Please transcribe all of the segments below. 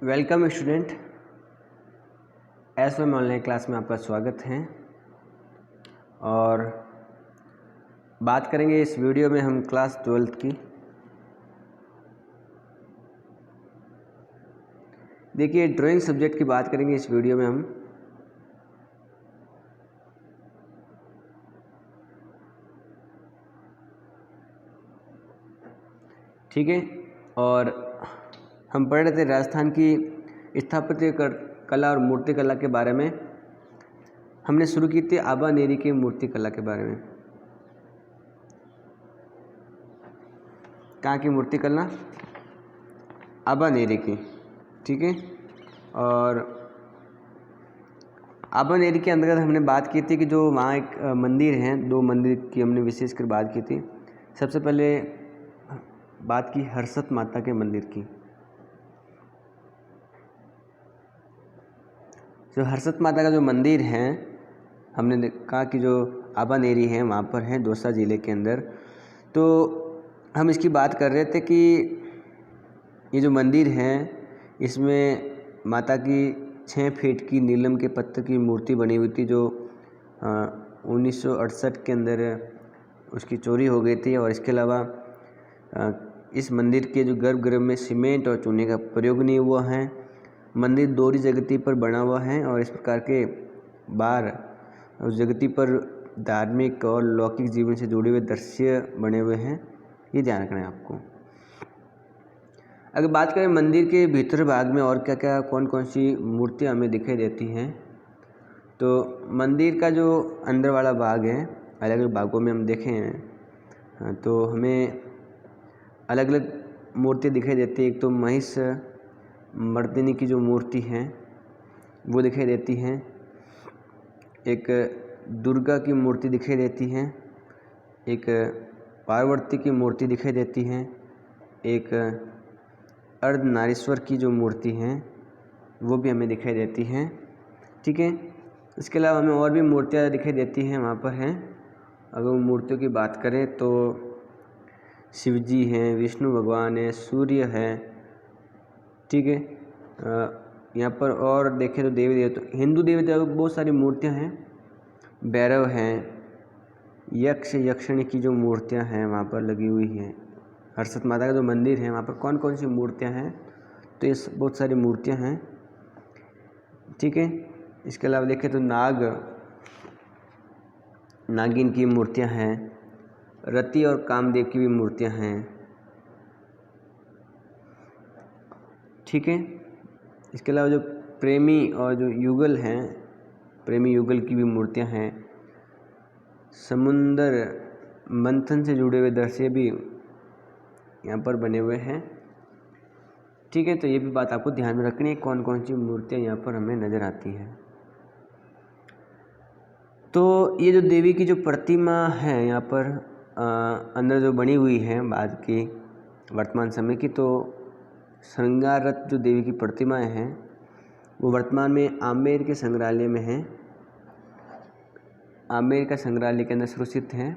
Welcome student, S M online class में आपका स्वागत है। और बात करेंगे इस वीडियो में हम क्लास 12th की। देखिए, ड्राइंग सब्जेक्ट की बात करेंगे इस वीडियो में हम। ठीक है, और हम पढ़ रहे थे राजस्थान की स्थापत्य कला और मूर्ति कला के बारे में। हमने शुरू की थी आबानेरी की मूर्ति कला के बारे में। कहाँ की मूर्ति कला? आबानेरी की। ठीक है, और आबानेरी के अंतर्गत हमने बात की थी कि जो वहाँ एक मंदिर है, दो मंदिर की हमने विशेषकर बात की थी। सबसे पहले बात की हर्षत माता के मंदिर की। जो हर्षत माता का जो मंदिर है, हमने कहा कि जो आबानेरी है वहाँ पर है, दौसा ज़िले के अंदर। तो हम इसकी बात कर रहे थे कि ये जो मंदिर है इसमें माता की 6 फीट की नीलम के पत्थर की मूर्ति बनी हुई थी, जो 1968 के अंदर उसकी चोरी हो गई थी। और इसके अलावा इस मंदिर के जो गर्भगृह में सीमेंट और चूने का प्रयोग नहीं हुआ है। मंदिर दोहरी जगती पर बना हुआ है और इस प्रकार के बार उस जगती पर धार्मिक और लौकिक जीवन से जुड़े हुए दृश्य बने हुए हैं, ये ध्यान रखना है आपको। अगर बात करें मंदिर के भीतर भाग में और क्या क्या कौन कौन सी मूर्तियाँ हमें दिखाई देती हैं, तो मंदिर का जो अंदर वाला भाग है, अलग अलग भागों में हम देखें हैं तो हमें अलग अलग मूर्तियाँ दिखाई देती है। एक तो महिष मर्दिनी की जो मूर्ति है वो दिखाई देती है, एक दुर्गा की मूर्ति दिखाई देती है, एक पार्वती की मूर्ति दिखाई देती है, एक अर्धनारीश्वर की जो मूर्ति है वो भी हमें दिखाई देती है। ठीक है, इसके अलावा हमें और भी मूर्तियाँ दिखाई देती हैं वहाँ पर हैं। अगर उन मूर्तियों की बात करें तो शिव जी हैं, विष्णु भगवान है, सूर्य है। ठीक है, यहाँ पर और देखें तो देवी देवता, हिंदू देवी देवता की बहुत सारी मूर्तियाँ हैं। भैरव हैं, यक्ष यक्षिणी की जो मूर्तियाँ हैं वहाँ पर लगी हुई हैं। हर्षत माता का जो मंदिर है वहाँ पर कौन कौन सी मूर्तियाँ हैं, तो ये बहुत सारी मूर्तियाँ हैं। ठीक है, इसके अलावा देखें तो नागिन की मूर्तियाँ हैं, रति और कामदेव की भी मूर्तियाँ हैं। ठीक है, इसके अलावा जो प्रेमी और जो युगल हैं, प्रेमी युगल की भी मूर्तियाँ हैं। समुंदर मंथन से जुड़े हुए दृश्य भी यहाँ पर बने हुए हैं। ठीक है, तो ये भी बात आपको ध्यान में रखनी है, कौन कौन सी मूर्तियाँ यहाँ पर हमें नज़र आती हैं। तो ये जो देवी की जो प्रतिमा है यहाँ पर अंदर जो बनी हुई है बाद की वर्तमान समय की, तो श्रृंगाररत जो देवी की प्रतिमाएं हैं वो वर्तमान में आमेर के संग्रहालय में हैं। आमेर का संग्रहालय के अंदर सुरक्षित हैं।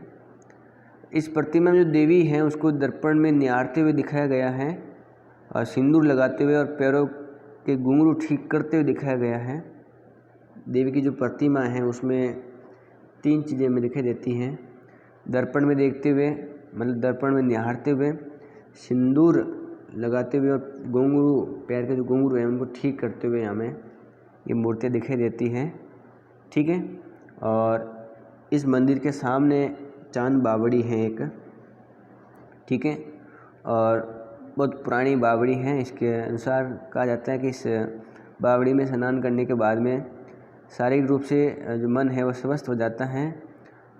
इस प्रतिमा में जो देवी हैं उसको दर्पण में निहारते हुए दिखाया गया है और सिंदूर लगाते हुए और पैरों के घुंघरू ठीक करते हुए दिखाया गया है। देवी की जो प्रतिमा है उसमें 3 चीज़ें हमें दिखाई देती हैं। दर्पण में देखते हुए, मतलब दर्पण में निहारते हुए, सिंदूर लगाते हुए और घुंघरू, पैर के जो घुंघरू हैं उनको ठीक करते हुए हमें ये मूर्तियाँ दिखाई देती हैं। ठीक है, और इस मंदिर के सामने चांद बावड़ी है एक। ठीक है, और बहुत पुरानी बावड़ी है। इसके अनुसार कहा जाता है कि इस बावड़ी में स्नान करने के बाद में शारीरिक रूप से जो मन है वो स्वस्थ हो जाता है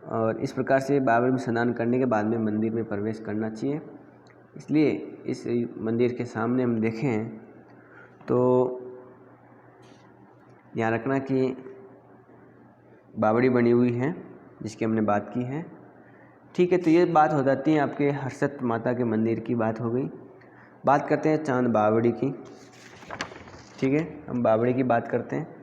और इस प्रकार से बावड़ी में स्नान करने के बाद में मंदिर में प्रवेश करना चाहिए। इसलिए इस मंदिर के सामने हम देखें तो ध्यान रखना कि बावड़ी बनी हुई है जिसकी हमने बात की है। ठीक है, तो ये बात हो जाती है आपके हर्षत माता के मंदिर की बात हो गई। बात करते हैं चांद बावड़ी की। ठीक है, हम बावड़ी की बात करते हैं।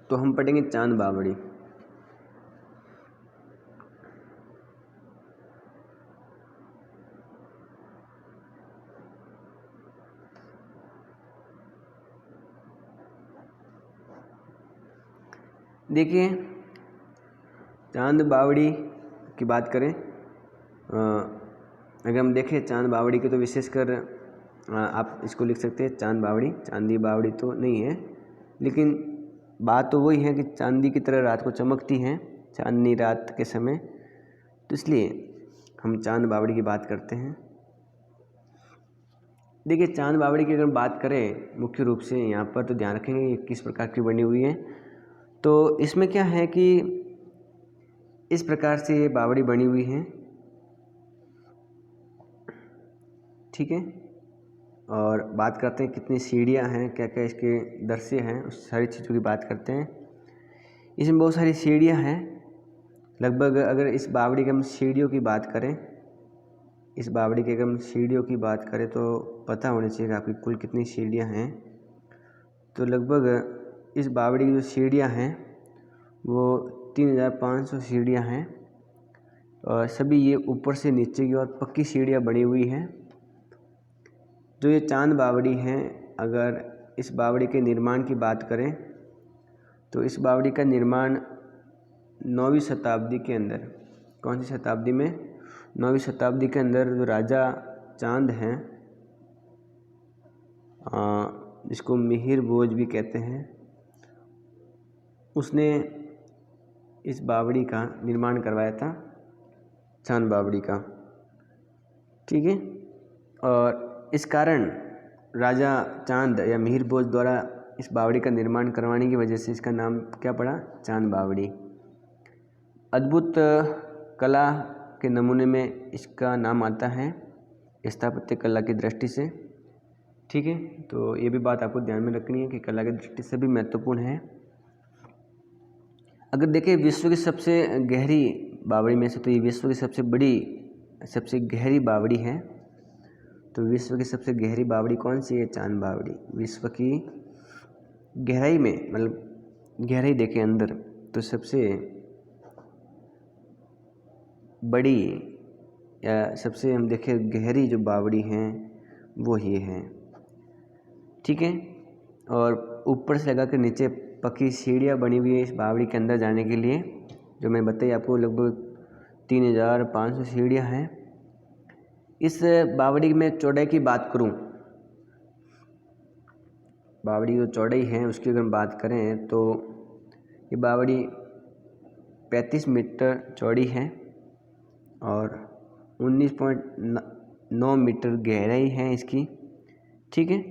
तो हम पढ़ेंगे चांद बावड़ी। देखिए चांद बावड़ी की बात करें, अगर हम देखें चांद बावड़ी की, तो विशेषकर आप इसको लिख सकते हैं चांद बावड़ी। चांदी बावड़ी तो नहीं है, लेकिन बात तो वही है कि चांदी की तरह रात को चमकती हैं चांदनी रात के समय, तो इसलिए हम चांद बावड़ी की बात करते हैं। देखिए चांद बावड़ी की अगर बात करें मुख्य रूप से यहाँ पर, तो ध्यान रखेंगे ये किस प्रकार की बनी हुई है। तो इसमें क्या है कि इस प्रकार से ये बावड़ी बनी हुई है, ठीक है। और बात करते हैं कितनी सीढ़ियाँ हैं, क्या क्या इसके दृश्य हैं, उस सारी चीज़ों की बात करते हैं। इसमें बहुत सारी सीढ़ियाँ हैं, लगभग अगर इस बावड़ी की हम सीढ़ियों की बात करें, इस बावड़ी की अगर हम सीढ़ियों की बात करें तो पता होना चाहिए कि आपकी कुल कितनी सीढ़ियाँ हैं। तो लगभग इस बावड़ी की जो सीढ़ियाँ हैं वो 3500 सीढ़ियाँ हैं, और सभी ये ऊपर से नीचे की ओर पक्की सीढ़ियाँ बनी हुई हैं। जो ये चांद बावड़ी हैं, अगर इस बावड़ी के निर्माण की बात करें तो इस बावड़ी का निर्माण 9वीं शताब्दी के अंदर, कौन सी शताब्दी में, 9वीं शताब्दी के अंदर जो राजा चांद हैं, जिसको मिहिर भोज भी कहते हैं, उसने इस बावड़ी का निर्माण करवाया था, चांद बावड़ी का, ठीक है। और इस कारण राजा चांद या मिहिर भोज द्वारा इस बावड़ी का निर्माण करवाने की वजह से इसका नाम क्या पड़ा, चांद बावड़ी। अद्भुत कला के नमूने में इसका नाम आता है स्थापत्य कला की दृष्टि से, ठीक है। तो ये भी बात आपको ध्यान में रखनी है कि कला की दृष्टि से भी महत्वपूर्ण है। अगर देखें विश्व की सबसे गहरी बावड़ी में से, तो ये विश्व की सबसे बड़ी, सबसे गहरी बावड़ी है। तो विश्व की सबसे गहरी बावड़ी कौन सी है, चांद बावड़ी। विश्व की गहराई में, मतलब गहराई देखें अंदर, तो सबसे बड़ी या सबसे हम देखें गहरी जो बावड़ी हैं वो ये है, ठीक है। और ऊपर से लगा कर नीचे पक्की सीढ़ियाँ बनी हुई है इस बावड़ी के अंदर जाने के लिए, जो मैं बताई आपको, लगभग 3500 सीढ़ियाँ हैं। इस बावड़ी में चौड़ाई की बात करूं, बावड़ी की जो चौड़ाई है उसकी अगर हम बात करें तो ये बावड़ी 35 मीटर चौड़ी है और 19.9 मीटर गहराई है इसकी, ठीक है।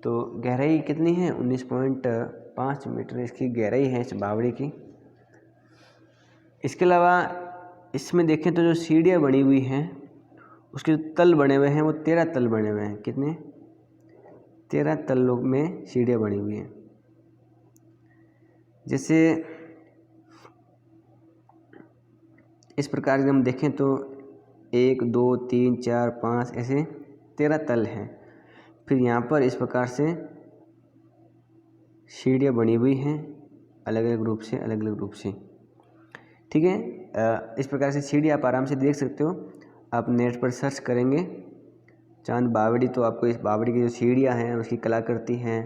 तो गहराई कितनी है, 19.5 मीटर इसकी गहराई है इस बावड़ी की। इसके अलावा इसमें देखें तो जो सीढ़ियाँ बनी हुई हैं उसके तल बने हुए हैं वो 13 तल बने हुए हैं। कितने, 13 तलों में सीढ़ियाँ बनी हुई हैं। जैसे इस प्रकार से हम देखें तो 1 2 3 4 5 ऐसे 13 तल हैं। फिर यहाँ पर इस प्रकार से सीढ़ियाँ बनी हुई हैं अलग अलग रूप से, अलग अलग रूप से, ठीक है। इस प्रकार से सीढ़ी आप आराम से देख सकते हो। आप नेट पर सर्च करेंगे चांद बावड़ी, तो आपको इस बावड़ी की जो सीढ़ियाँ हैं उसकी कलाकृति हैं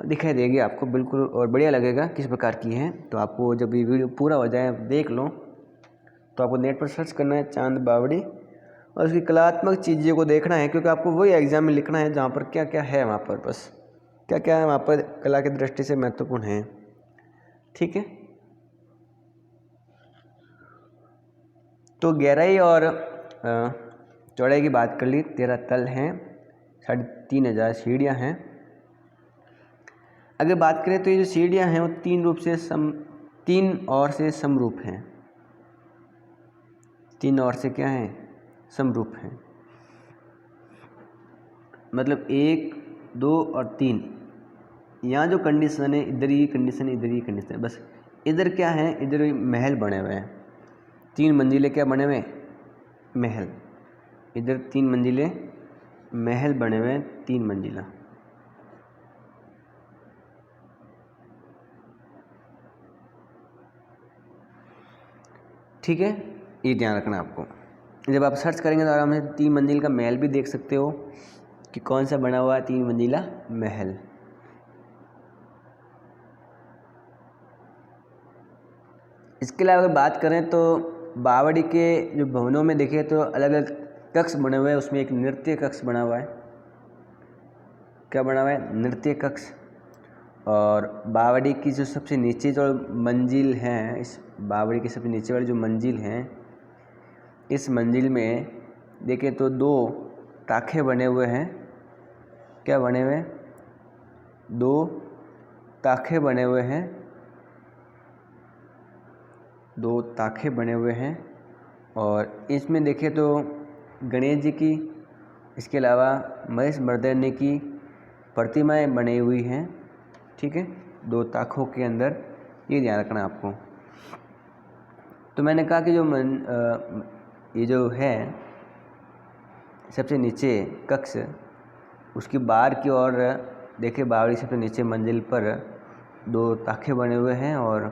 दिखाई देगी आपको बिल्कुल, और बढ़िया लगेगा किस प्रकार की है। तो आपको जब ये वीडियो पूरा हो जाए, देख लो, तो आपको नेट पर सर्च करना है चांद बावड़ी और उसकी कलात्मक चीज़ों को देखना है, क्योंकि आपको वही एग्जाम में लिखना है जहाँ पर क्या क्या है, वहाँ पर बस क्या क्या है वहाँ पर कला की दृष्टि से महत्वपूर्ण है, ठीक है। तो गहराई और चौड़ाई की बात कर ली, 13 तल हैं, 3500 सीढ़ियाँ हैं। अगर बात करें तो ये जो सीढ़ियाँ हैं वो तीन ओर से समरूप हैं, तीन ओर से क्या है, समरूप हैं। मतलब 1 2 और 3, यहाँ जो कंडीशन है, इधर ये कंडीशन, इधर ये कंडीशन है, बस इधर क्या है, इधर महल बने हुए हैं, 3 मंजिले क्या बने हुए, महल। इधर 3 मंजिले महल बने हुए हैं, 3 मंजिला, ठीक है। ये ध्यान रखना आपको। जब आप सर्च करेंगे तो आराम से 3 मंजिल का महल भी देख सकते हो कि कौन सा बना हुआ है 3 मंजिला महल। इसके अलावा अगर बात करें तो बावड़ी के जो भवनों में देखें तो अलग अलग कक्ष बने हुए हैं। उसमें एक नृत्य कक्ष बना हुआ है। क्या बना हुआ है? नृत्य कक्ष। और बावड़ी की जो सबसे नीचे जो मंजिल है, इस बावड़ी की सबसे नीचे वाली जो मंजिल है, इस मंजिल में देखें तो 2 ताखे बने हुए हैं। क्या बने हुए हैं? 2 ताखे बने हुए हैं। 2 ताखे बने हुए हैं और इसमें देखें तो गणेश जी की, इसके अलावा महेश मर्दनी की प्रतिमाएं बनी हुई हैं। ठीक है, 2 ताखों के अंदर, ये ध्यान रखना है आपको। तो मैंने कहा कि ये जो है सबसे नीचे कक्ष, उसकी बाहर की ओर देखिए बावड़ी सबसे नीचे मंजिल पर 2 ताखे बने हुए हैं और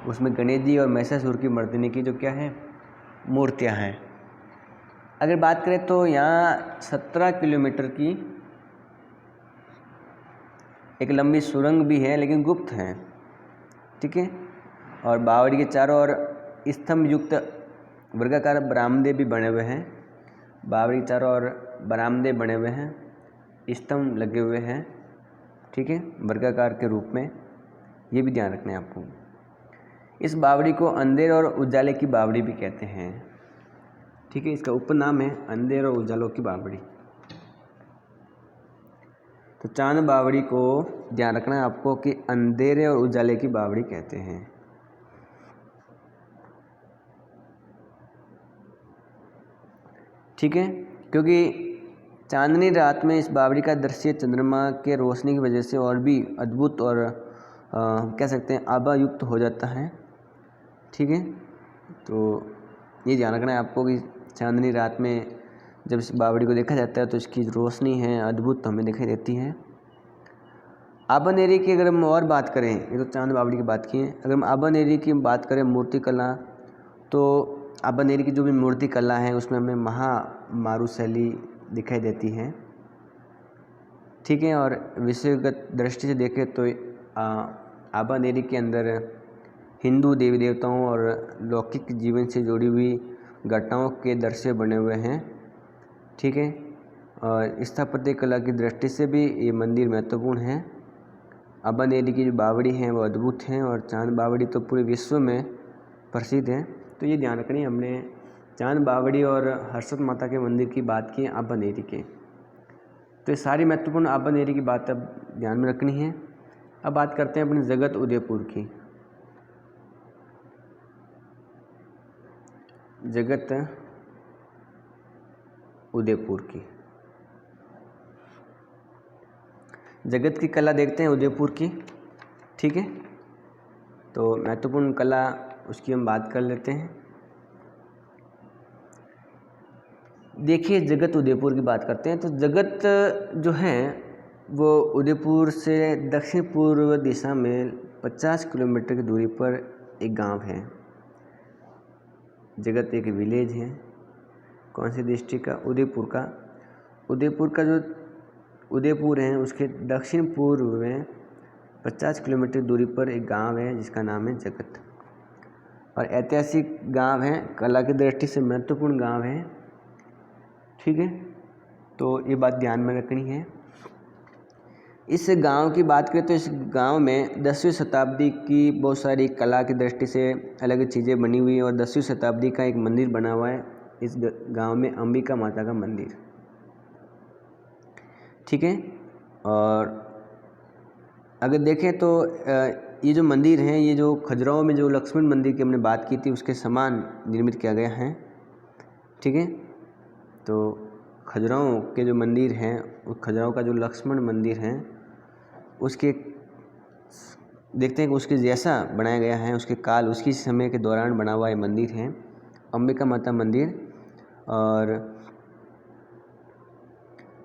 उसमें गणेश जी और महिषासुर की मर्दिनी की जो क्या है, मूर्तियां हैं। अगर बात करें तो यहाँ 17 किलोमीटर की एक लंबी सुरंग भी है, लेकिन गुप्त है। ठीक है, और बावड़ी के चारों ओर स्तंभ युक्त वर्गाकार बरामदे भी बने हुए हैं। बावड़ी के चारों ओर बरामदे बने हुए हैं, स्तंभ लगे हुए हैं। ठीक है, वर्गाकार के रूप में, ये भी ध्यान रखना है आपको। इस बावड़ी को अंधेर और उजाले की बावड़ी भी कहते हैं। ठीक है, इसका उपनाम है अंधेर और उजालों की बावड़ी। तो चांद बावड़ी को ध्यान रखना है आपको कि अंधेरे और उजाले की बावड़ी कहते हैं। ठीक है, क्योंकि चांदनी रात में इस बावड़ी का दृश्य चंद्रमा के रोशनी की वजह से और भी अद्भुत और कह सकते हैं आभायुक्त हो जाता है। ठीक है, तो ये ध्यान रखना है आपको कि चांदनी रात में जब इस बावड़ी को देखा जाता है तो इसकी रोशनी है अद्भुत हमें दिखाई देती है। आबानेरी की अगर हम और बात करें, ये तो चांद बावड़ी की बात की है, अगर हम आबानेरी की बात करें मूर्ति कला, तो आबानेरी की जो भी मूर्ति कला है उसमें हमें महामारू शैली दिखाई देती है। ठीक है, और विषयगत दृष्टि से देखें तो आबानेरी के अंदर हिंदू देवी देवताओं और लौकिक जीवन से जुड़ी हुई घटनाओं के दृश्य बने हुए हैं। ठीक है, और स्थापत्य कला की दृष्टि से भी ये मंदिर महत्वपूर्ण है। आबानेरी की जो बावड़ी हैं वो अद्भुत हैं और चांद बावड़ी तो पूरे विश्व में प्रसिद्ध है। तो ये ध्यान रखनी, हमने चांद बावड़ी और हर्षद माता के मंदिर की बात की है आबानेरी के। तो ये सारी महत्वपूर्ण आबानेरी की बात अब ध्यान में रखनी है। अब बात करते हैं अपने जगत उदयपुर की। जगत उदयपुर की, जगत की कला देखते हैं उदयपुर की। ठीक है, तो महत्वपूर्ण कला उसकी हम बात कर लेते हैं। देखिए, जगत उदयपुर की बात करते हैं तो जगत जो है वो उदयपुर से दक्षिण पूर्व दिशा में 50 किलोमीटर की दूरी पर एक गांव है। जगत एक विलेज है। कौन सी डिस्ट्रिक्ट का? उदयपुर का। उदयपुर का जो उदयपुर है उसके दक्षिण पूर्व में 50 किलोमीटर दूरी पर एक गांव है जिसका नाम है जगत, और ऐतिहासिक गांव है, कला की दृष्टि से महत्वपूर्ण गांव है। ठीक है, तो ये बात ध्यान में रखनी है। इस गांव की बात करें तो इस गांव में 10वीं शताब्दी की बहुत सारी कला की दृष्टि से अलग चीज़ें बनी हुई हैं और 10वीं शताब्दी का एक मंदिर बना हुआ है इस गांव में, अंबिका माता का मंदिर। ठीक है, और अगर देखें तो ये जो मंदिर हैं, ये जो खजुराहो में जो लक्ष्मण मंदिर की हमने बात की थी उसके समान निर्मित किया गया है। ठीक है, तो खजुराहो के जो मंदिर हैं, उस खजुराहो का जो लक्ष्मण मंदिर है उसके देखते हैं कि उसके जैसा बनाया गया है, उसके काल उसकी समय के दौरान बना हुआ ये मंदिर है, अंबिका माता मंदिर। और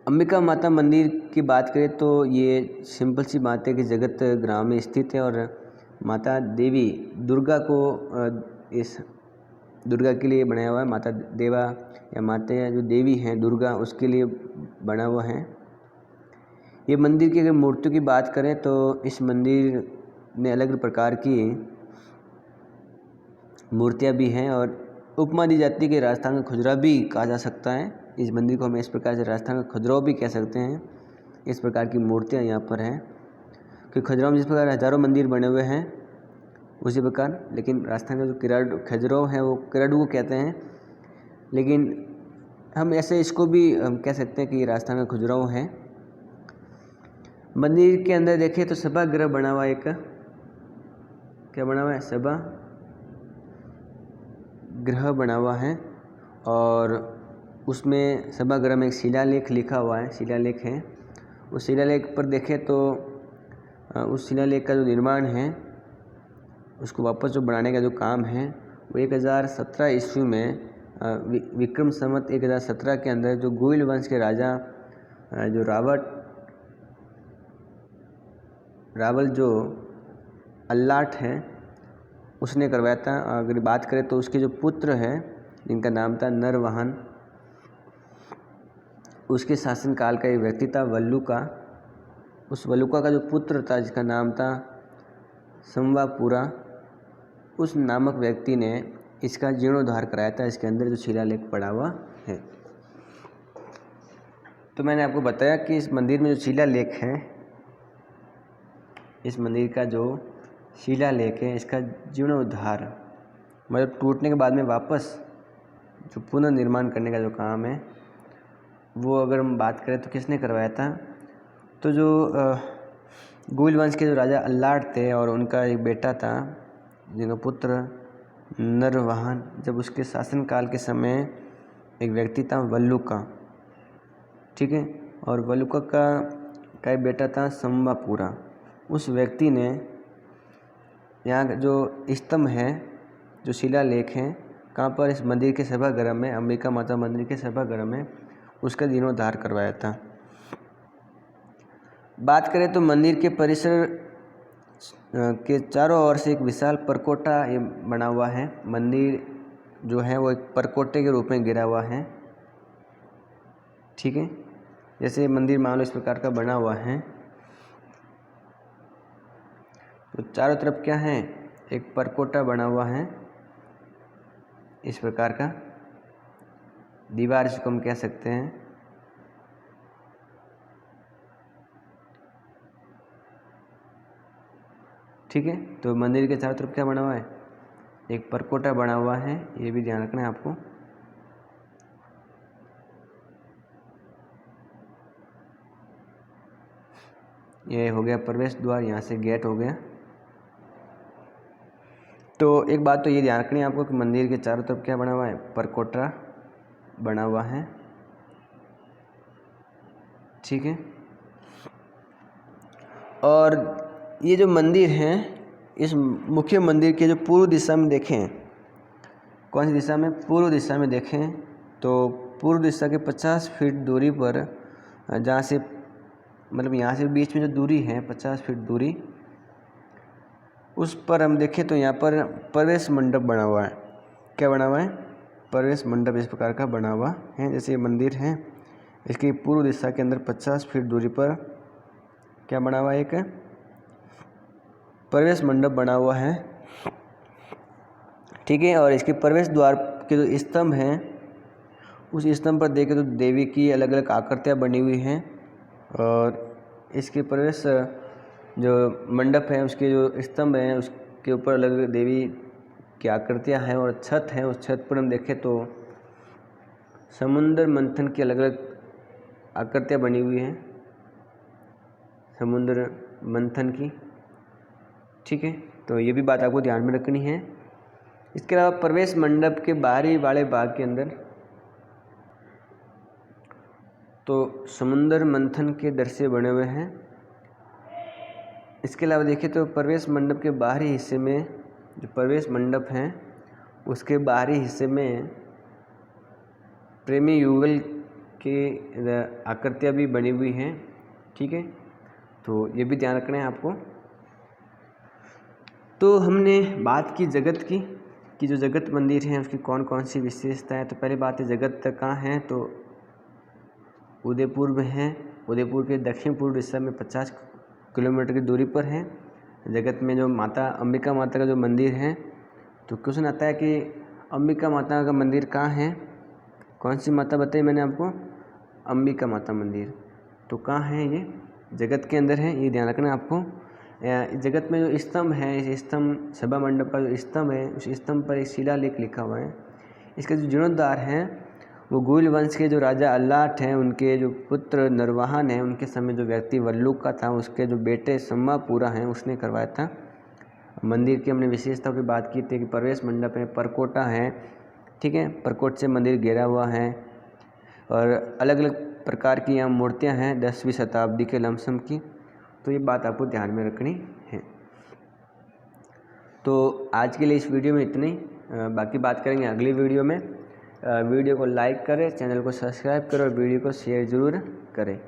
अंबिका माता मंदिर की बात करें तो ये सिंपल सी बात है कि जगत ग्राम में स्थित है और माता देवी दुर्गा को इस दुर्गा के लिए बनाया हुआ है। माता देवा या माता जो देवी हैं दुर्गा, उसके लिए बना हुआ है ये मंदिर। की अगर मूर्तियों की बात करें तो इस मंदिर में अलग प्रकार की मूर्तियाँ भी हैं और उपमा दी जाती है कि राजस्थान का खजुराहो भी कहा जा सकता है। इस मंदिर को हम इस प्रकार से राजस्थान का खजुराहो भी कह सकते हैं। इस प्रकार की मूर्तियाँ यहाँ पर हैं कि खजुराहो में जिस प्रकार हज़ारों मंदिर बने हुए हैं उसी प्रकार, लेकिन राजस्थान का जो खजुराहो है वो किराडू को कहते हैं, लेकिन हम ऐसे इसको भी हम कह सकते हैं कि ये राजस्थान का खजुराहो है। मंदिर के अंदर देखें तो सभागृह बना हुआ, एक क्या बना हुआ है, सभा गृह बना हुआ है और उसमें सभागृह में एक शिलालेख लिखा हुआ है, शिलालेख है। उस शिलालेख पर देखें तो उस शिलालेख का जो निर्माण है उसको वापस जो बनाने का जो काम है वो 1017 ईस्वी में विक्रम संवत 1017 के अंदर जो गोइल वंश के राजा जो रावल जो अल्लाट है उसने करवाया था। अगर बात करें तो उसके जो पुत्र है जिनका नाम था नरवाहन, उसके शासनकाल का एक व्यक्ति था वल्लुका। उस वल्लुका का जो पुत्र था जिसका नाम था संवापुरा, उस नामक व्यक्ति ने इसका जीर्णोद्धार कराया था। इसके अंदर जो शिलालेख पड़ा हुआ है, तो मैंने आपको बताया कि इस मंदिर में जो शिलालेख है, इस मंदिर का जो शिलालेख है इसका जीर्णोद्धार मतलब टूटने के बाद में वापस जो पुनर्निर्माण करने का जो काम है वो अगर हम बात करें तो किसने करवाया था, तो जो गोइल वंश के जो राजा अल्लाट थे और उनका एक बेटा था जिनका पुत्र नरवाहन, जब उसके शासनकाल के समय एक व्यक्ति था वल्लुका, ठीक है, और वल्लुका का एक बेटा था संवापुरा। उस व्यक्ति ने यहाँ जो स्तंभ है, जो शिलालेख है, कहाँ पर, इस मंदिर के सभागृह में, अंबिका माता मंदिर के सभागृह में उसका जीर्णोद्धार करवाया था। बात करें तो मंदिर के परिसर के चारों ओर से एक विशाल परकोटा ये बना हुआ है। मंदिर जो है वो एक परकोटे के रूप में गिरा हुआ है, ठीक है। जैसे मंदिर मान लो इस प्रकार का बना हुआ है, तो चारों तरफ क्या है, एक परकोटा बना हुआ है इस प्रकार का, दीवार इसको हम कह सकते हैं। ठीक है, तो मंदिर के चारों तरफ क्या बना हुआ है, एक परकोटा बना हुआ है, ये भी ध्यान रखना है आपको। ये हो गया प्रवेश द्वार, यहाँ से गेट हो गया। तो एक बात तो ये ध्यान रखनी है आपको कि मंदिर के चारों तरफ क्या बना हुआ है, परकोटा बना हुआ है, ठीक है। और ये जो मंदिर है, इस मुख्य मंदिर के जो पूर्व दिशा में देखें, कौन सी दिशा में, पूर्व दिशा में देखें तो पूर्व दिशा के 50 फीट दूरी पर, जहाँ से मतलब यहाँ से बीच में जो दूरी है 50 फीट दूरी, उस पर हम देखें तो यहाँ पर प्रवेश मंडप बना हुआ है। क्या बना हुआ है, प्रवेश मंडप इस प्रकार का बना हुआ है। जैसे ये मंदिर है, इसकी पूर्व दिशा के अंदर 50 फीट दूरी पर क्या बना हुआ है, एक प्रवेश मंडप बना हुआ है, ठीक है। और इसके प्रवेश द्वार के जो स्तंभ हैं, उस स्तंभ पर देखें तो देवी की अलग अलग आकृतियाँ बनी हुई हैं। और इसके प्रवेश जो मंडप है, उसके जो स्तंभ हैं, उसके ऊपर अलग अलग देवी की आकृतियाँ हैं। और छत है, उस छत पर हम देखें तो समुद्र मंथन की अलग अलग आकृतियाँ बनी हुई हैं, समुद्र मंथन की, ठीक है। तो ये भी बात आपको ध्यान में रखनी है। इसके अलावा प्रवेश मंडप के बाहरी वाले भाग के अंदर तो समुद्र मंथन के दृश्य बने हुए हैं। इसके अलावा देखिए तो प्रवेश मंडप के बाहरी हिस्से में, जो प्रवेश मंडप है उसके बाहरी हिस्से में प्रेमी युगल की आकृतियाँ भी बनी हुई हैं, ठीक है। तो ये भी ध्यान रखना है आपको। तो हमने बात की जगत की कि जो जगत मंदिर है उसकी कौन कौन सी विशेषता है। तो पहली बात है जगत कहाँ है, तो उदयपुर में है। उदयपुर के दक्षिण पूर्व दिशा में 50 किलोमीटर की दूरी पर है। जगत में जो माता अंबिका माता का जो मंदिर है तो क्वेश्चन आता है कि अंबिका माता का मंदिर कहाँ है, कौन सी माता बताई मैंने आपको, अंबिका माता मंदिर। तो कहाँ है ये, जगत के अंदर है, ये ध्यान रखना आपको। जगत में जो स्तंभ है, इस स्तंभ सभा मंडप का जो स्तंभ है, उस स्तंभ पर एक शिलालेख लिखा हुआ है। इसके जो जीर्णोद्धार हैं वो गुल वंश के जो राजा अल्लाठ हैं, उनके जो पुत्र नरवाहन हैं, उनके समय जो व्यक्ति वल्लूक का था, उसके जो बेटे सम्मापुरा हैं, उसने करवाया था। मंदिर की हमने विशेषताओं की बात की थी कि प्रवेश मंडप है, परकोटा है, ठीक है, परकोट से मंदिर घिरा हुआ है और अलग अलग प्रकार की यहाँ मूर्तियाँ हैं 10वीं शताब्दी के लमसम की। तो ये बात आपको ध्यान में रखनी है। तो आज के लिए इस वीडियो में इतनी, बाकी बात करेंगे अगली वीडियो में। वीडियो को लाइक करें, चैनल को सब्सक्राइब करें और वीडियो को शेयर ज़रूर करें।